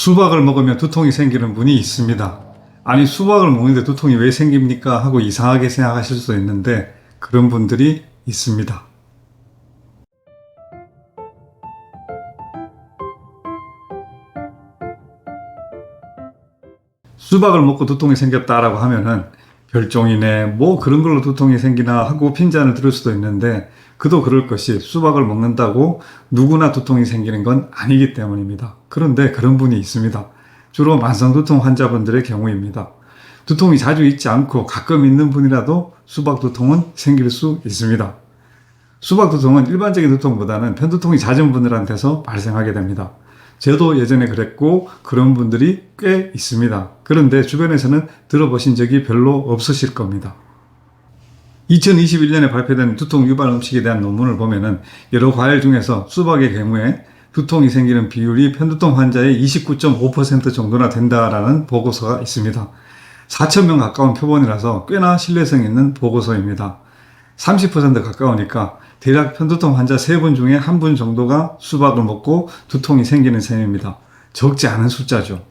수박을 먹으면 두통이 생기는 분이 있습니다. 아니, 수박을 먹는데 두통이 왜 생깁니까? 하고 이상하게 생각하실 수도 있는데 그런 분들이 있습니다. 수박을 먹고 두통이 생겼다라고 하면은 별종이네, 뭐 그런 걸로 두통이 생기나 하고 핀잔을 들을 수도 있는데, 그도 그럴 것이 수박을 먹는다고 누구나 두통이 생기는 건 아니기 때문입니다. 그런데 그런 분이 있습니다. 주로 만성두통 환자분들의 경우입니다. 두통이 자주 있지 않고 가끔 있는 분이라도 수박 두통은 생길 수 있습니다. 수박 두통은 일반적인 두통보다는 편두통이 잦은 분들한테서 발생하게 됩니다. 저도 예전에 그랬고 그런 분들이 꽤 있습니다. 그런데 주변에서는 들어보신 적이 별로 없으실 겁니다. 2021년에 발표된 두통 유발 음식에 대한 논문을 보면은 여러 과일 중에서 수박의 경우에 두통이 생기는 비율이 편두통 환자의 29.5% 정도나 된다라는 보고서가 있습니다. 4,000명 가까운 표본이라서 꽤나 신뢰성 있는 보고서입니다. 30% 가까우니까 대략 편두통 환자 3분 중에 1분 정도가 수박을 먹고 두통이 생기는 셈입니다. 적지 않은 숫자죠.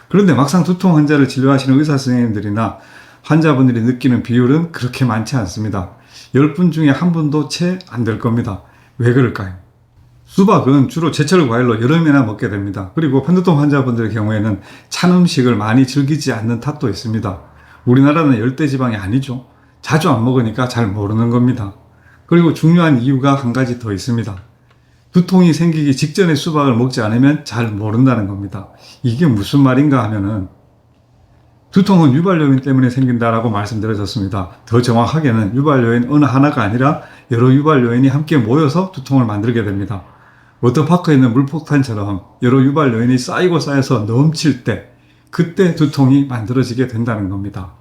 그런데 막상 두통 환자를 진료하시는 의사 선생님들이나 환자분들이 느끼는 비율은 그렇게 많지 않습니다. 10분 중에 1분도 채 안 될 겁니다. 왜 그럴까요? 수박은 주로 제철 과일로 여름에나 먹게 됩니다. 그리고 편두통 환자분들의 경우에는 찬 음식을 많이 즐기지 않는 탓도 있습니다. 우리나라는 열대지방이 아니죠. 자주 안 먹으니까 잘 모르는 겁니다. 그리고 중요한 이유가 한 가지 더 있습니다. 두통이 생기기 직전에 수박을 먹지 않으면 잘 모른다는 겁니다. 이게 무슨 말인가 하면은 두통은 유발요인 때문에 생긴다라고 말씀드렸습니다. 더 정확하게는 유발요인 어느 하나가 아니라 여러 유발요인이 함께 모여서 두통을 만들게 됩니다. 워터파크에 있는 물폭탄처럼 여러 유발요인이 쌓이고 쌓여서 넘칠 때, 그때 두통이 만들어지게 된다는 겁니다.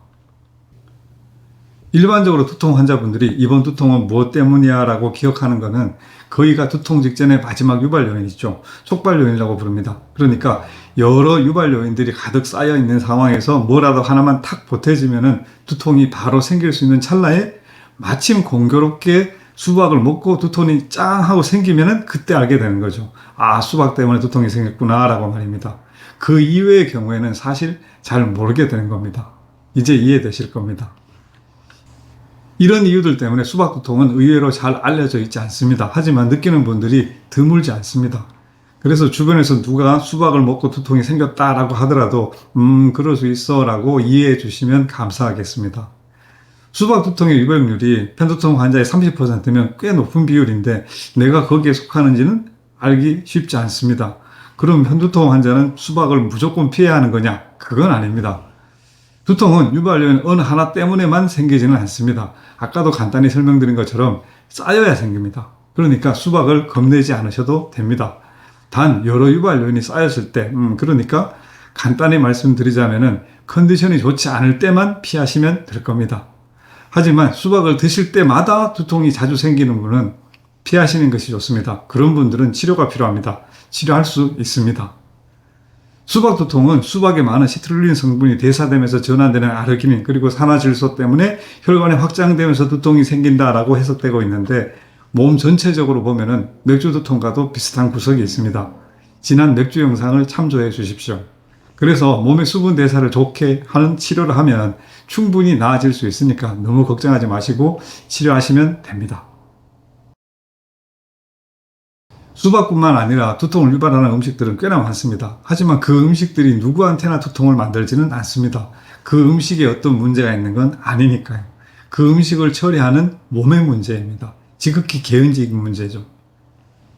일반적으로 두통 환자분들이 이번 두통은 무엇 때문이야 라고 기억하는 것은 거의가 두통 직전의 마지막 유발요인이죠. 촉발요인이라고 부릅니다. 그러니까 여러 유발요인들이 가득 쌓여 있는 상황에서 뭐라도 하나만 탁 보태지면은 두통이 바로 생길 수 있는 찰나에 마침 공교롭게 수박을 먹고 두통이 짱 하고 생기면은 그때 알게 되는 거죠. 아, 수박 때문에 두통이 생겼구나 라고 말입니다. 그 이외의 경우에는 사실 잘 모르게 되는 겁니다. 이제 이해되실 겁니다. 이런 이유들 때문에 수박 두통은 의외로 잘 알려져 있지 않습니다. 하지만 느끼는 분들이 드물지 않습니다. 그래서 주변에서 누가 수박을 먹고 두통이 생겼다라고 하더라도 그럴 수 있어 라고 이해해 주시면 감사하겠습니다. 수박 두통의 유발률이 편두통 환자의 30%면 꽤 높은 비율인데 내가 거기에 속하는지는 알기 쉽지 않습니다. 그럼 편두통 환자는 수박을 무조건 피해야 하는 거냐? 그건 아닙니다. 두통은 유발요인 어느 하나 때문에만 생기지는 않습니다. 아까도 간단히 설명드린 것처럼 쌓여야 생깁니다. 그러니까 수박을 겁내지 않으셔도 됩니다. 단 여러 유발요인이 쌓였을 때, 그러니까 간단히 말씀드리자면은 컨디션이 좋지 않을 때만 피하시면 될 겁니다. 하지만 수박을 드실 때마다 두통이 자주 생기는 분은 피하시는 것이 좋습니다. 그런 분들은 치료가 필요합니다. 치료할 수 있습니다. 수박 두통은 수박에 많은 시트룰린 성분이 대사되면서 전환되는 아르기닌 그리고 산화질소 때문에 혈관에 확장되면서 두통이 생긴다라고 해석되고 있는데, 몸 전체적으로 보면은 맥주 두통과도 비슷한 구석이 있습니다. 지난 맥주 영상을 참조해 주십시오. 그래서 몸의 수분 대사를 좋게 하는 치료를 하면 충분히 나아질 수 있으니까 너무 걱정하지 마시고 치료하시면 됩니다. 수박뿐만 아니라 두통을 유발하는 음식들은 꽤나 많습니다. 하지만 그 음식들이 누구한테나 두통을 만들지는 않습니다. 그 음식에 어떤 문제가 있는 건 아니니까요. 그 음식을 처리하는 몸의 문제입니다. 지극히 개인적인 문제죠.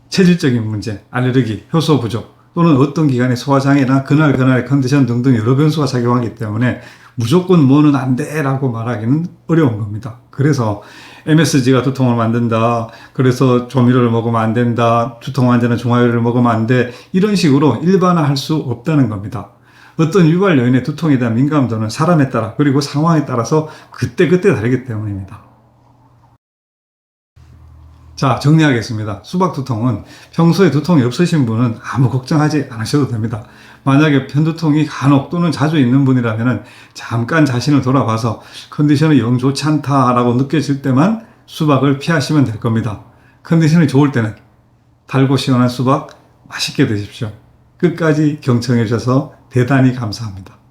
체질적인 문제, 알레르기, 효소 부족, 또는 어떤 기관의 소화장애나 그날그날의 컨디션 등등 여러 변수가 작용하기 때문에 무조건 뭐는 안 돼 라고 말하기는 어려운 겁니다. 그래서 MSG가 두통을 만든다, 그래서 조미료를 먹으면 안 된다, 두통 환자는 중화요리를 먹으면 안 돼, 이런 식으로 일반화할 수 없다는 겁니다. 어떤 유발 요인의 두통에 대한 민감도는 사람에 따라 그리고 상황에 따라서 그때그때 다르기 때문입니다. 자, 정리하겠습니다. 수박 두통은 평소에 두통이 없으신 분은 아무 걱정하지 않으셔도 됩니다. 만약에 편두통이 간혹 또는 자주 있는 분이라면 잠깐 자신을 돌아봐서 컨디션이 영 좋지 않다라고 느껴질 때만 수박을 피하시면 될 겁니다. 컨디션이 좋을 때는 달고 시원한 수박 맛있게 드십시오. 끝까지 경청해 주셔서 대단히 감사합니다.